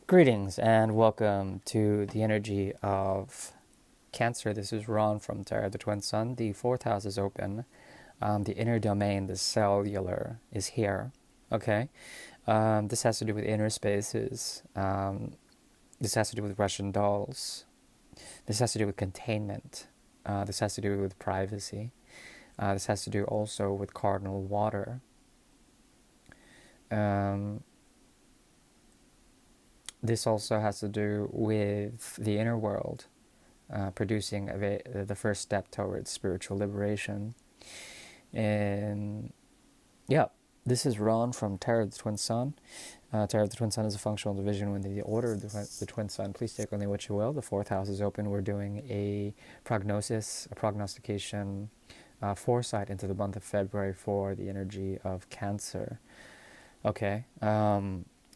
Greetings and welcome to the energy of Cancer. This is Ron from Tarot of the Twin Sun. The fourth house is open. The inner domain, the cellular, is here. Okay. This has to do with inner spaces. This has to do with Russian dolls. This has to do with containment. This has to do with privacy. This has to do also with cardinal water. This also has to do with the inner world, producing the first step towards spiritual liberation. And yeah, this is Ron from Tarot of the Twin Sun. Tarot of the Twin Sun is a functional division within the order of the Twin Sun. Please take only what you will. The fourth house is open. We're doing a prognosis, a prognostication, foresight into the month of February for the energy of Cancer. Okay.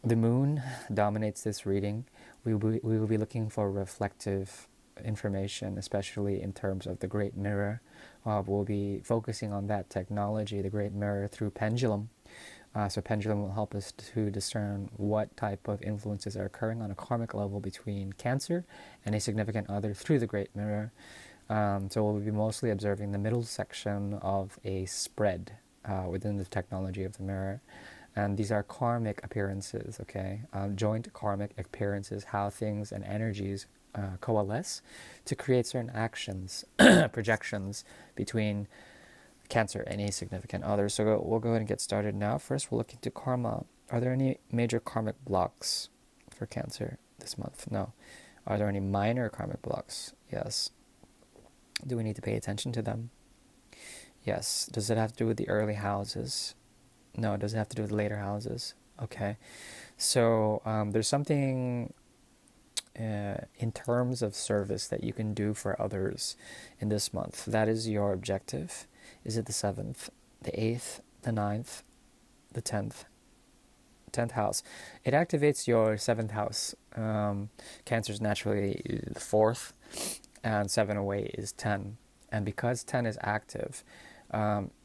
The moon dominates this reading. We will be looking for reflective information, especially in terms of the Great Mirror. We'll be focusing on that technology, the Great Mirror, through pendulum. So pendulum will help us to discern what type of influences are occurring on a karmic level between Cancer and a significant other through the Great Mirror. So we'll be mostly observing the middle section of a spread within the technology of the mirror. And these are karmic appearances, okay? Joint karmic appearances, how things and energies coalesce to create certain actions, projections between Cancer and a significant other. So we'll go ahead and get started now. First, we'll look into karma. Are there any major karmic blocks for Cancer this month? No. Are there any minor karmic blocks? Yes. Do we need to pay attention to them? Yes. Does it have to do with the early houses? No. Does it have to do with later houses? Okay. So there's something in terms of service that you can do for others in this month. That is your objective. Is it the 7th, the 8th, the 9th, the 10th house? It activates your 7th house. Cancer is naturally the 4th, and 7 away is 10. And because 10 is active,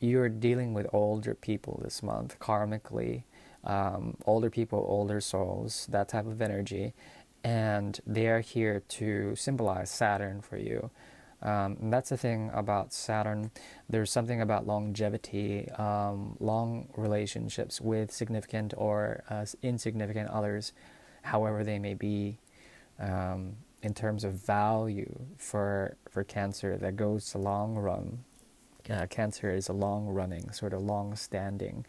you're dealing with older people this month, karmically. Older people, older souls, that type of energy. And they are here to symbolize Saturn for you. And that's the thing about Saturn. There's something about longevity, long relationships with significant or insignificant others, however they may be, in terms of value for Cancer that goes the long run. Cancer is a long-running, sort of long-standing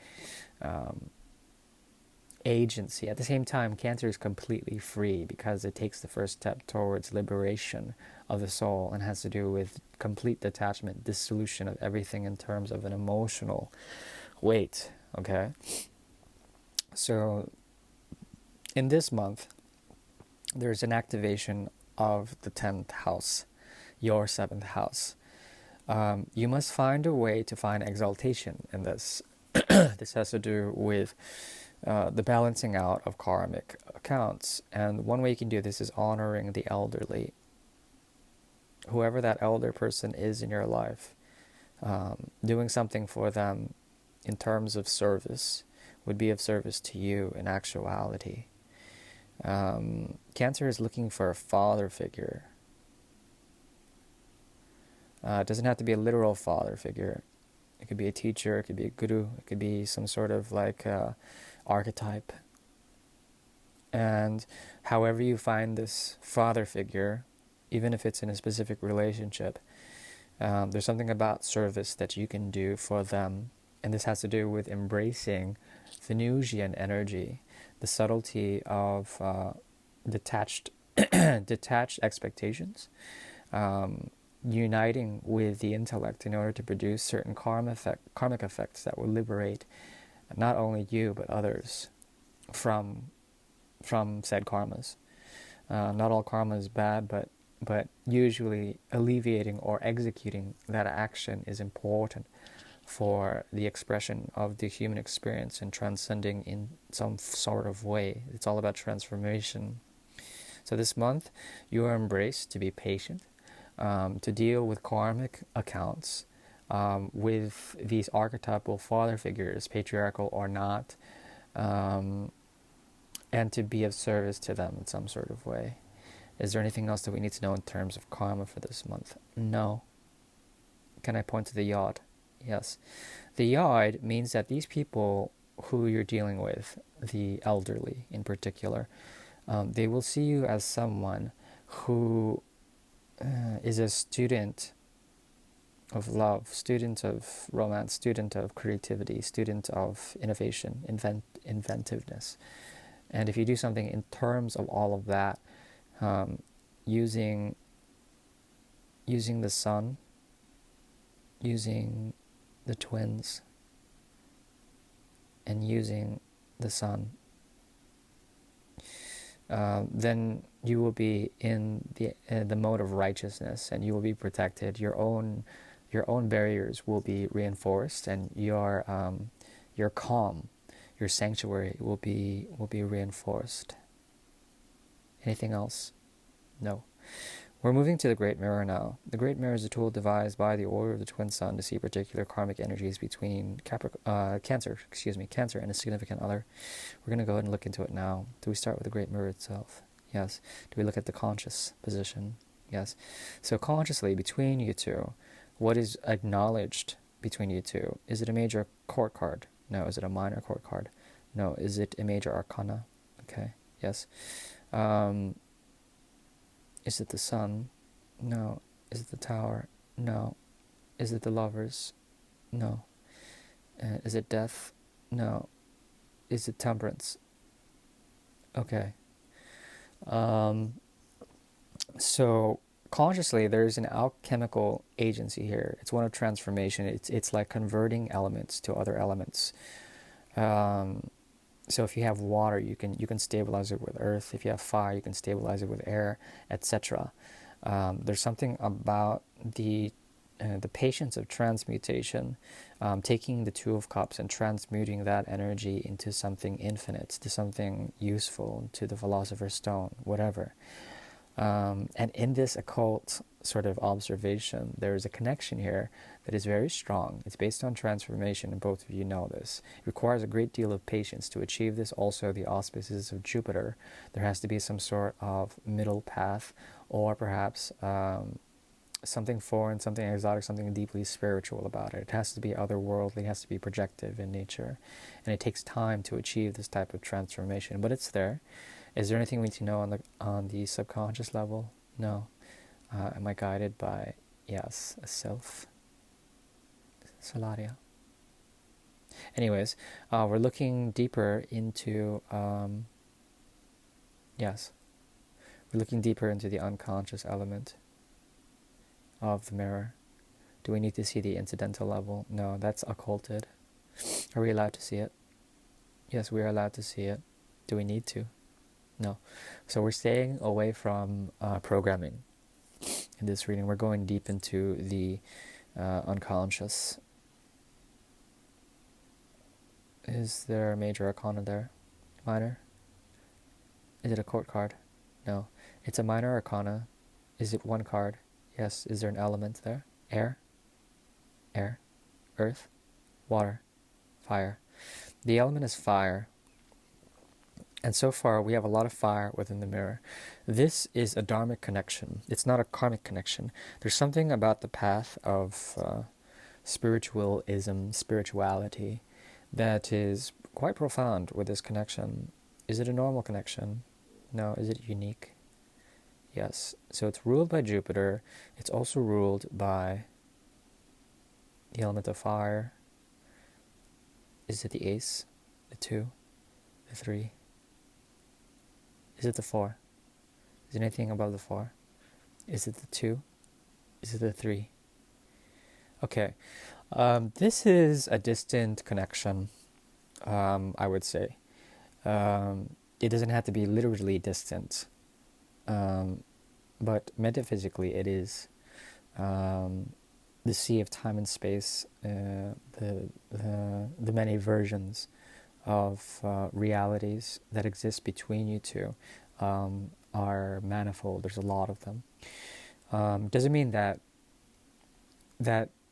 agency. At the same time, Cancer is completely free because it takes the first step towards liberation of the soul and has to do with complete detachment, dissolution of everything in terms of an emotional weight. Okay? So, in this month, there's an activation of the 10th house, your 7th house. You must find a way to find exaltation in this. This has to do with the balancing out of karmic accounts. And one way you can do this is honoring the elderly. Whoever that elder person is in your life, doing something for them in terms of service would be of service to you in actuality. Cancer is looking for a father figure. It doesn't have to be a literal father figure. It could be a teacher, it could be a guru, it could be some sort of like archetype. And however you find this father figure, even if it's in a specific relationship, there's something about service that you can do for them. And this has to do with embracing Venusian energy, the subtlety of detached expectations, uniting with the intellect in order to produce certain karmic effects that will liberate not only you but others from said karmas. Not all karma is bad, but usually alleviating or executing that action is important for the expression of the human experience and transcending in some sort of way. It's all about transformation. So this month, you are embraced to be patient, to deal with karmic accounts, with these archetypal father figures, patriarchal or not, and to be of service to them in some sort of way. Is there anything else that we need to know in terms of karma for this month? No. Can I point to the yod? Yes. The yod means that these people who you're dealing with, the elderly in particular, they will see you as someone who is a student of love, student of romance, student of creativity, student of innovation, inventiveness. And if you do something in terms of all of that, using the sun, using the twins, and using the sun, then you will be in the mode of righteousness, and you will be protected. Your own barriers will be reinforced, and your calm, your sanctuary will be reinforced. Anything else? No. We're moving to the Great Mirror now. The Great Mirror is a tool devised by the Order of the Twin Sun to see particular karmic energies between Cancer and a significant other. We're going to go ahead and look into it now. Do we start with the Great Mirror itself? Yes. Do we look at the conscious position? Yes. So consciously, between you two, what is acknowledged between you two? Is it a major court card? No. Is it a minor court card? No. Is it a major arcana? Okay. Yes. Is it the sun? No. Is it the tower? No. Is it the lovers? No. Is it death? No. Is it temperance? Okay. So consciously, there's an alchemical agency here. It's one of transformation. It's like converting elements to other elements. So if you have water, you can stabilize it with earth. If you have fire, you can stabilize it with air, etc. There's something about the patience of transmutation, taking the Two of Cups and transmuting that energy into something infinite, to something useful, to the Philosopher's Stone, whatever. And in this occult sort of observation, there is a connection here that is very strong. It's based on transformation, and both of you know this. It requires a great deal of patience to achieve this. Also, the auspices of Jupiter. There has to be some sort of middle path, or perhaps something foreign, something exotic, something deeply spiritual about it. It has to be otherworldly, it has to be projective in nature. And it takes time to achieve this type of transformation, but it's there. Is there anything we need to know on the subconscious level? No. Am I guided by, yes, a self? Salaria. Anyways, we're looking deeper into, yes, we're looking deeper into the unconscious element of the mirror. Do we need to see the incidental level? No, that's occulted. Are we allowed to see it? Yes, we are allowed to see it. Do we need to? No. So we're staying away from programming in this reading. We're going deep into the unconscious. Is there a major arcana there? Minor? Is it a court card? No. It's a minor arcana. Is it one card? Yes. Is there an element there? Air? Air? Earth? Water? Fire? The element is fire. And so far, we have a lot of fire within the mirror. This is a dharmic connection. It's not a karmic connection. There's something about the path of spirituality, that is quite profound with this connection. Is it a normal connection? No. Is it unique? Yes. So it's ruled by Jupiter. It's also ruled by the element of fire. Is it the ace? The 2? The 3? Is it the 4? Is there anything above the 4? Is it the 2? Is it the 3? Okay. This is a distant connection, I would say. It doesn't have to be literally distant, but metaphysically it is. The sea of time and space, the many versions of realities that exist between you two are manifold. There's a lot of them. Doesn't mean that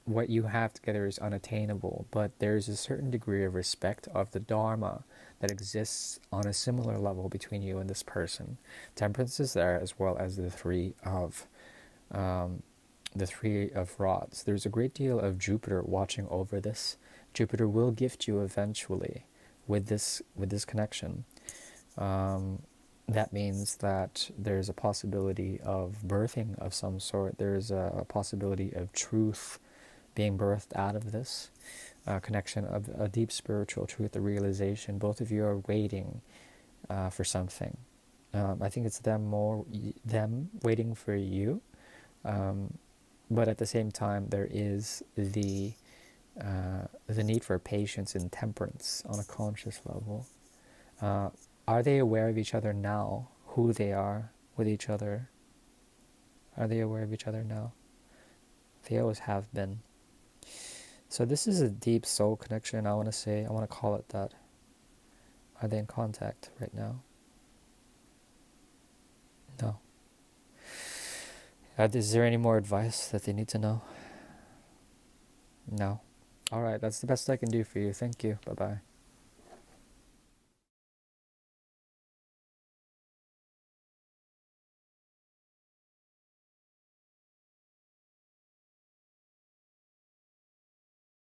what you have together is unattainable, but there's a certain degree of respect of the Dharma that exists on a similar level between you and this person. Temperance is there, as well as the three of rods. There's a great deal of Jupiter watching over this. Jupiter will gift you eventually with this connection. That means that there's a possibility of birthing of some sort. There's a possibility of truth being birthed out of this connection, of a deep spiritual truth, a realization. Both of you are waiting for something. I think it's them waiting for you, but at the same time there is the need for patience and temperance on a conscious level. Are they aware of each other now? Who they are with each other? Are they aware of each other now? They always have been. So this is a deep soul connection, I want to call it that. Are they in contact right now? No. Is there any more advice that they need to know? No. Alright, that's the best I can do for you. Thank you. Bye-bye.